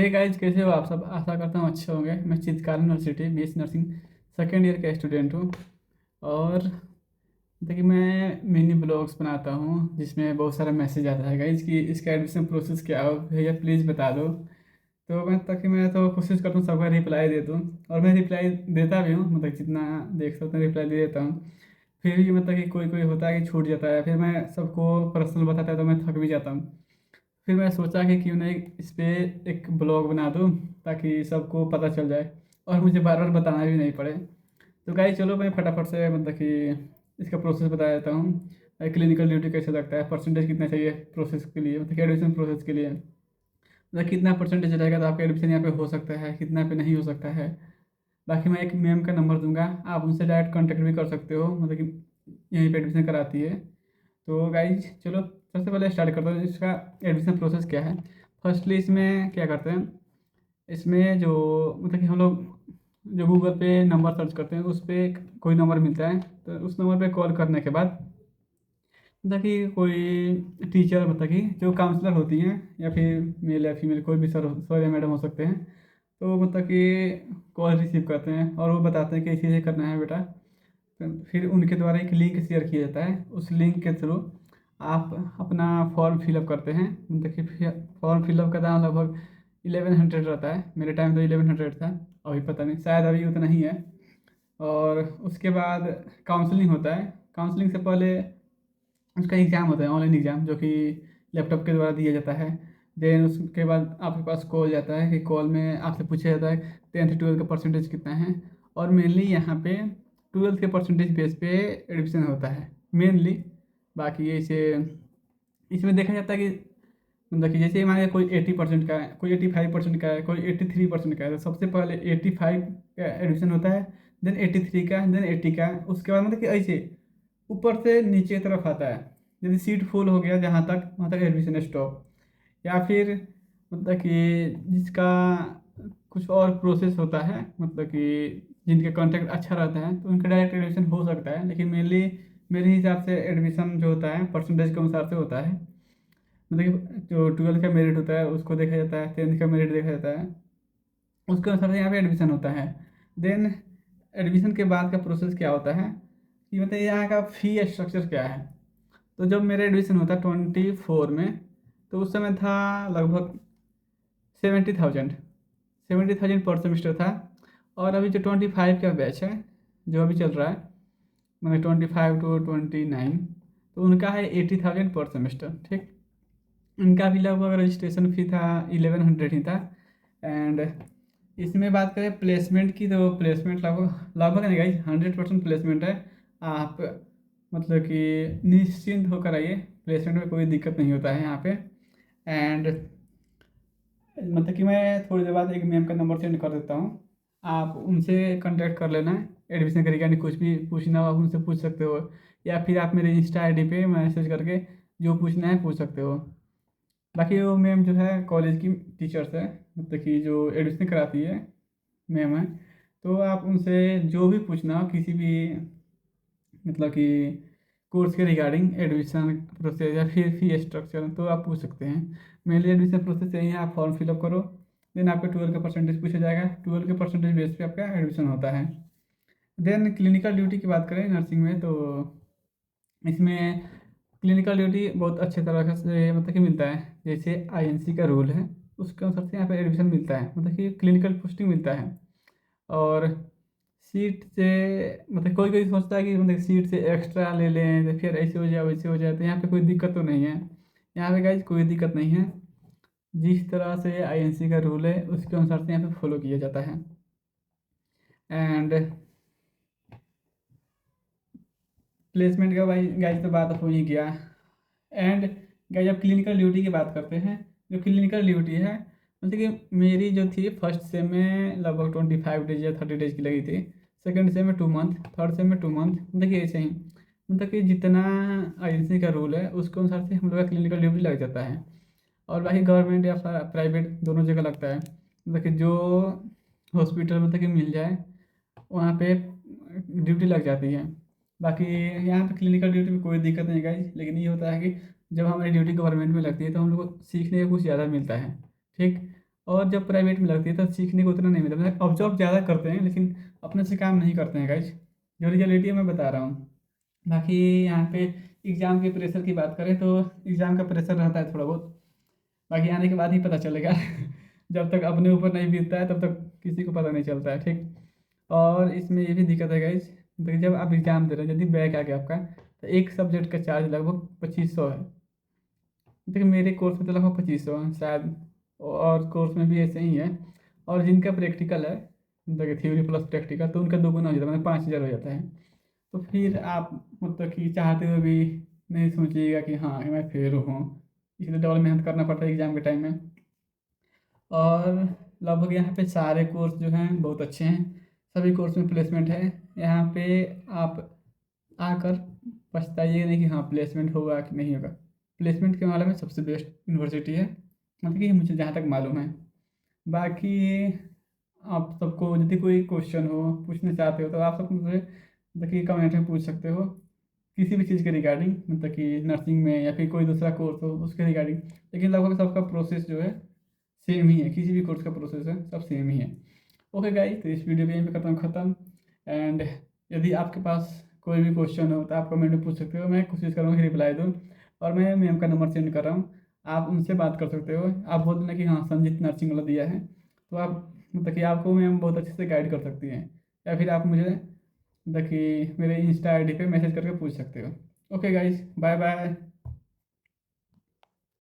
Hey guys, कैसे हो आप सब? आशा करता हूँ अच्छे होंगे। मैं Chitkara university BSc nursing second year का स्टूडेंट हूँ। और देखिए, मैं मिनी ब्लॉग्स बनाता हूँ जिसमें बहुत सारा मैसेज आता है गाइज कि इसका एडमिशन प्रोसेस क्या हो, भैया प्लीज़ बता दो। तो मैं तो कोशिश करता हूँ सबका रिप्लाई दे दूँ। और मैं रिप्लाई देता भी हूँ, मतलब जितना देख सकते हैं रिप्लाई दे देता हूँ। फिर भी कि कोई कोई होता है कि छूट जाता है, फिर मैं सबको पर्सनल बताता है तो मैं थक भी जाता हूँ। फिर मैं सोचा कि क्यों नहीं इस पे एक ब्लॉग बना दूँ ताकि सबको पता चल जाए और मुझे बार बार बताना भी नहीं पड़े। तो गाइस चलो, मैं फटाफट से कि इसका प्रोसेस बता देता हूँ। क्लिनिकल ड्यूटी कैसे लगता है, परसेंटेज कितना चाहिए प्रोसेस के लिए, मतलब कि एडमिशन प्रोसेस के लिए। मतलब कितना परसेंटेज रहेगा तो आपका एडमिशन यहाँ पे हो सकता है, कितना पे नहीं हो सकता है। बाकी मैं एक मैम का नंबर दूंगा, आप उनसे डायरेक्ट कॉन्टैक्ट भी कर सकते हो, मतलब कि यहीं पे एडमिशन कराती है। तो गाइज चलो, सबसे पहले स्टार्ट करते हैं इसका एडमिशन प्रोसेस क्या है। फर्स्टली इसमें क्या करते हैं, इसमें जो मतलब कि हम लोग जो गूगल पे नंबर सर्च करते हैं उस पर कोई नंबर मिलता है, तो उस नंबर पे कॉल करने के बाद मतलब कि कोई टीचर, मतलब कि जो काउंसलर होती हैं या फिर मेल या फीमेल, कोई भी सर या मैडम हो सकते हैं, तो मतलब कि कॉल रिसीव करते हैं और वो बताते हैं कि ऐसे ऐसे करना है बेटा। फिर उनके द्वारा एक लिंक शेयर किया जाता है, उस लिंक के थ्रू आप अपना फॉर्म फिलअप करते हैं। देखिए, फॉर्म फिलअप का दाम लगभग 1100 रहता है। मेरे टाइम तो 1100 था, अभी पता नहीं, शायद अभी उतना ही है। और उसके बाद काउंसलिंग होता है। काउंसलिंग से पहले उसका एग्ज़ाम होता है, ऑनलाइन एग्ज़ाम, जो कि लैपटॉप के द्वारा दिया जाता है। देन उसके बाद आपके पास कॉल जाता है कि कॉल में आपसे पूछा जाता है 10th 12th का परसेंटेज कितना है। और मेनली यहाँ पे 12th के परसेंटेज बेस पे एडमिशन होता है मेनली। बाकी ये इसे इसमें देखा जाता है कि मतलब कि जैसे मान कोई 80% का है, कोई 85% का है, कोई 83% का है, तो सबसे पहले 85 का एडमिशन होता है, देन 83 का, देन 80 का। उसके बाद मतलब कि ऐसे ऊपर से नीचे की तरफ आता है। यदि सीट फुल हो गया जहाँ तक, वहाँ तक एडमिशन स्टॉप। या फिर मतलब कि जिसका कुछ और प्रोसेस होता है, मतलब कि जिनके कॉन्टैक्ट अच्छा रहता है तो उनका डायरेक्ट एडमिशन हो सकता है, लेकिन मेनली मेरे हिसाब से एडमिशन जो होता है परसेंटेज के अनुसार से होता है। मतलब कि जो 12th का मेरिट होता है उसको देखा जाता है, 10th का मेरिट देखा जाता है, उसके अनुसार से यहाँ पे एडमिशन होता है। देन एडमिशन के बाद का प्रोसेस क्या होता है कि मतलब यहाँ का फ़ी स्ट्रक्चर क्या है। तो जब मेरा एडमिशन होता 24 में, तो उस समय था लगभग 70,000 पर सेमेस्टर था। और अभी जो 25 का बैच है, जो अभी चल रहा है, मतलब 25 to 29, तो उनका है 80,000 पर सेमेस्टर। ठीक, इनका भी लगभग रजिस्ट्रेशन फ़ी था 1100 ही था। एंड इसमें बात करें प्लेसमेंट की, तो प्लेसमेंट लगभग लगभग नहीं गाइस, 100% प्लेसमेंट है। आप मतलब कि निश्चिंत होकर आइए, प्लेसमेंट में कोई दिक्कत नहीं होता है यहाँ पे। एंड मतलब कि मैं थोड़ी देर बाद एक मैम का नंबर सेंड कर देता हूँ, आप उनसे कांटेक्ट कर लेना है एडमिशन करेगा। नहीं कुछ भी पूछना हो आप उनसे पूछ सकते हो, या फिर आप मेरे इंस्टा आईडी पे मैसेज करके जो पूछना है पूछ सकते हो। बाकी वो मैम जो है कॉलेज की टीचर्स है, मतलब कि जो एडमिशन कराती है मैम है। तो आप उनसे जो भी पूछना हो किसी भी मतलब कि कोर्स के रिगार्डिंग एडमिशन प्रोसेस या फिर फी स्ट्रक्चर, तो आप पूछ सकते हैं। मेनली एडमिशन प्रोसेस यही है, आप फॉर्म फिलअप करो, देन आपका 12 का परसेंटेज पूछा जाएगा, 12 के परसेंटेज बेस पे आपका एडमिशन होता है। देन क्लिनिकल ड्यूटी की बात करें नर्सिंग में, तो इसमें क्लिनिकल ड्यूटी बहुत अच्छे तरह से मतलब कि मिलता है। जैसे आईएनसी का रूल है, उसके अनुसार से यहाँ पर एडमिशन मिलता है, मतलब कि क्लिनिकल पोस्टिंग मिलता है। और सीट से मतलब कोई कोई सोचता है कि मतलब सीट से एक्स्ट्रा ले लें तो फिर ऐसे हो जाए वैसे हो जाए, तो यहाँ पे कोई दिक्कत तो नहीं है। यहाँ पे गाइज कोई दिक्कत नहीं है, जिस तरह से आईएनसी का रूल है उसके अनुसार से यहाँ पे फॉलो किया जाता है। एंड प्लेसमेंट का भाई गाइज तो बात हो ही गया। एंड गाइज अब क्लिनिकल ड्यूटी की बात करते हैं। जो क्लिनिकल ड्यूटी है, मतलब कि मेरी जो थी फर्स्ट सेम में लगभग 25 डेज या 30 डेज की लगी थी, सेकेंड सेम में 2 मंथ, थर्ड सेम में 2 मंथ, मतलब कि ऐसे ही। मतलब कि जितना आईएनसी का रूल है उसके अनुसार से हम लोग का क्लिनिकल ड्यूटी लग जाता है। और बाकी गवर्नमेंट या प्राइवेट दोनों जगह लगता है, मतलब कि जो हॉस्पिटल मतलब कि मिल जाए वहाँ पे ड्यूटी लग जाती है। बाकी यहाँ पे क्लिनिकल ड्यूटी में कोई दिक्कत नहीं गाइज, लेकिन ये होता है कि जब हमारी ड्यूटी गवर्नमेंट में लगती है तो हम लोग को सीखने को कुछ ज़्यादा मिलता है। ठीक, और जब प्राइवेट में लगती है तो सीखने को उतना नहीं मिलता, मतलब ऑब्जर्व ज़्यादा करते हैं लेकिन अपने से काम नहीं करते हैं गाइज। जो रियलिटी है मैं बता रहा हूँ। बाकी यहाँ पे एग्ज़ाम के प्रेशर की बात करें तो एग्ज़ाम का प्रेशर रहता है थोड़ा बहुत, बाकी आने के बाद ही पता चलेगा। जब तक अपने ऊपर नहीं बीतता है तब तक किसी को पता नहीं चलता है, ठीक। और इसमें ये भी दिक्कत है गाइज, देखिए जब आप एग्ज़ाम दे रहे हैं, यदि बैक आ गया आपका, तो एक सब्जेक्ट का चार्ज लगभग 2500 है। देखिए मेरे कोर्स में तो लगभग 2500 है शायद, और कोर्स में भी ऐसे ही है। और जिनका प्रैक्टिकल है, देखिए थ्योरी प्लस प्रैक्टिकल, तो उनका दोगुना हो जाता है, मतलब 5000 हो जाता है। तो फिर आप मतलब कि चाहते हुए भी नहीं सोचिएगा कि हाँ कि मैं फेल हूँ, इसलिए डबल मेहनत करना पड़ता है एग्ज़ाम के टाइम में। और लगभग यहाँ पे सारे कोर्स जो हैं बहुत अच्छे हैं, सभी कोर्स में प्लेसमेंट है। यहाँ पे आप आकर पछताइए नहीं कि हाँ प्लेसमेंट होगा कि नहीं होगा। प्लेसमेंट के मामले में सबसे बेस्ट यूनिवर्सिटी है, मतलब कि मुझे जहाँ तक मालूम है। बाकी आप सबको यदि कोई क्वेश्चन हो पूछना चाहते हो तो आप सब मुझसे देखिए कमेंट में पूछ सकते हो, किसी भी चीज़ के रिगार्डिंग, मतलब कि नर्सिंग में या फिर कोई दूसरा कोर्स हो उसके रिगार्डिंग। लेकिन लगभग सबका प्रोसेस जो है सेम ही है, किसी भी कोर्स का प्रोसेस है सब सेम ही है। ओके गाइस, तो इस वीडियो पे यहीं पे ख़त्म। एंड यदि आपके पास कोई भी क्वेश्चन हो तो आप कमेंट में पूछ सकते हो, मैं कोशिश करूँगा कि रिप्लाई दूँ। और मैं मैम का नंबर सेंड कर रहा हूँ, आप उनसे बात कर सकते हो। आप बोल देना कि हाँ संजीत नर्सिंग वाला दिया है, तो आप मतलब कि आपको मैम बहुत अच्छे से गाइड कर सकती हैं। या फिर आप मुझे मतलब कि मेरे इंस्टा आईडी पे मैसेज करके पूछ सकते हो। Okay guys, bye bye.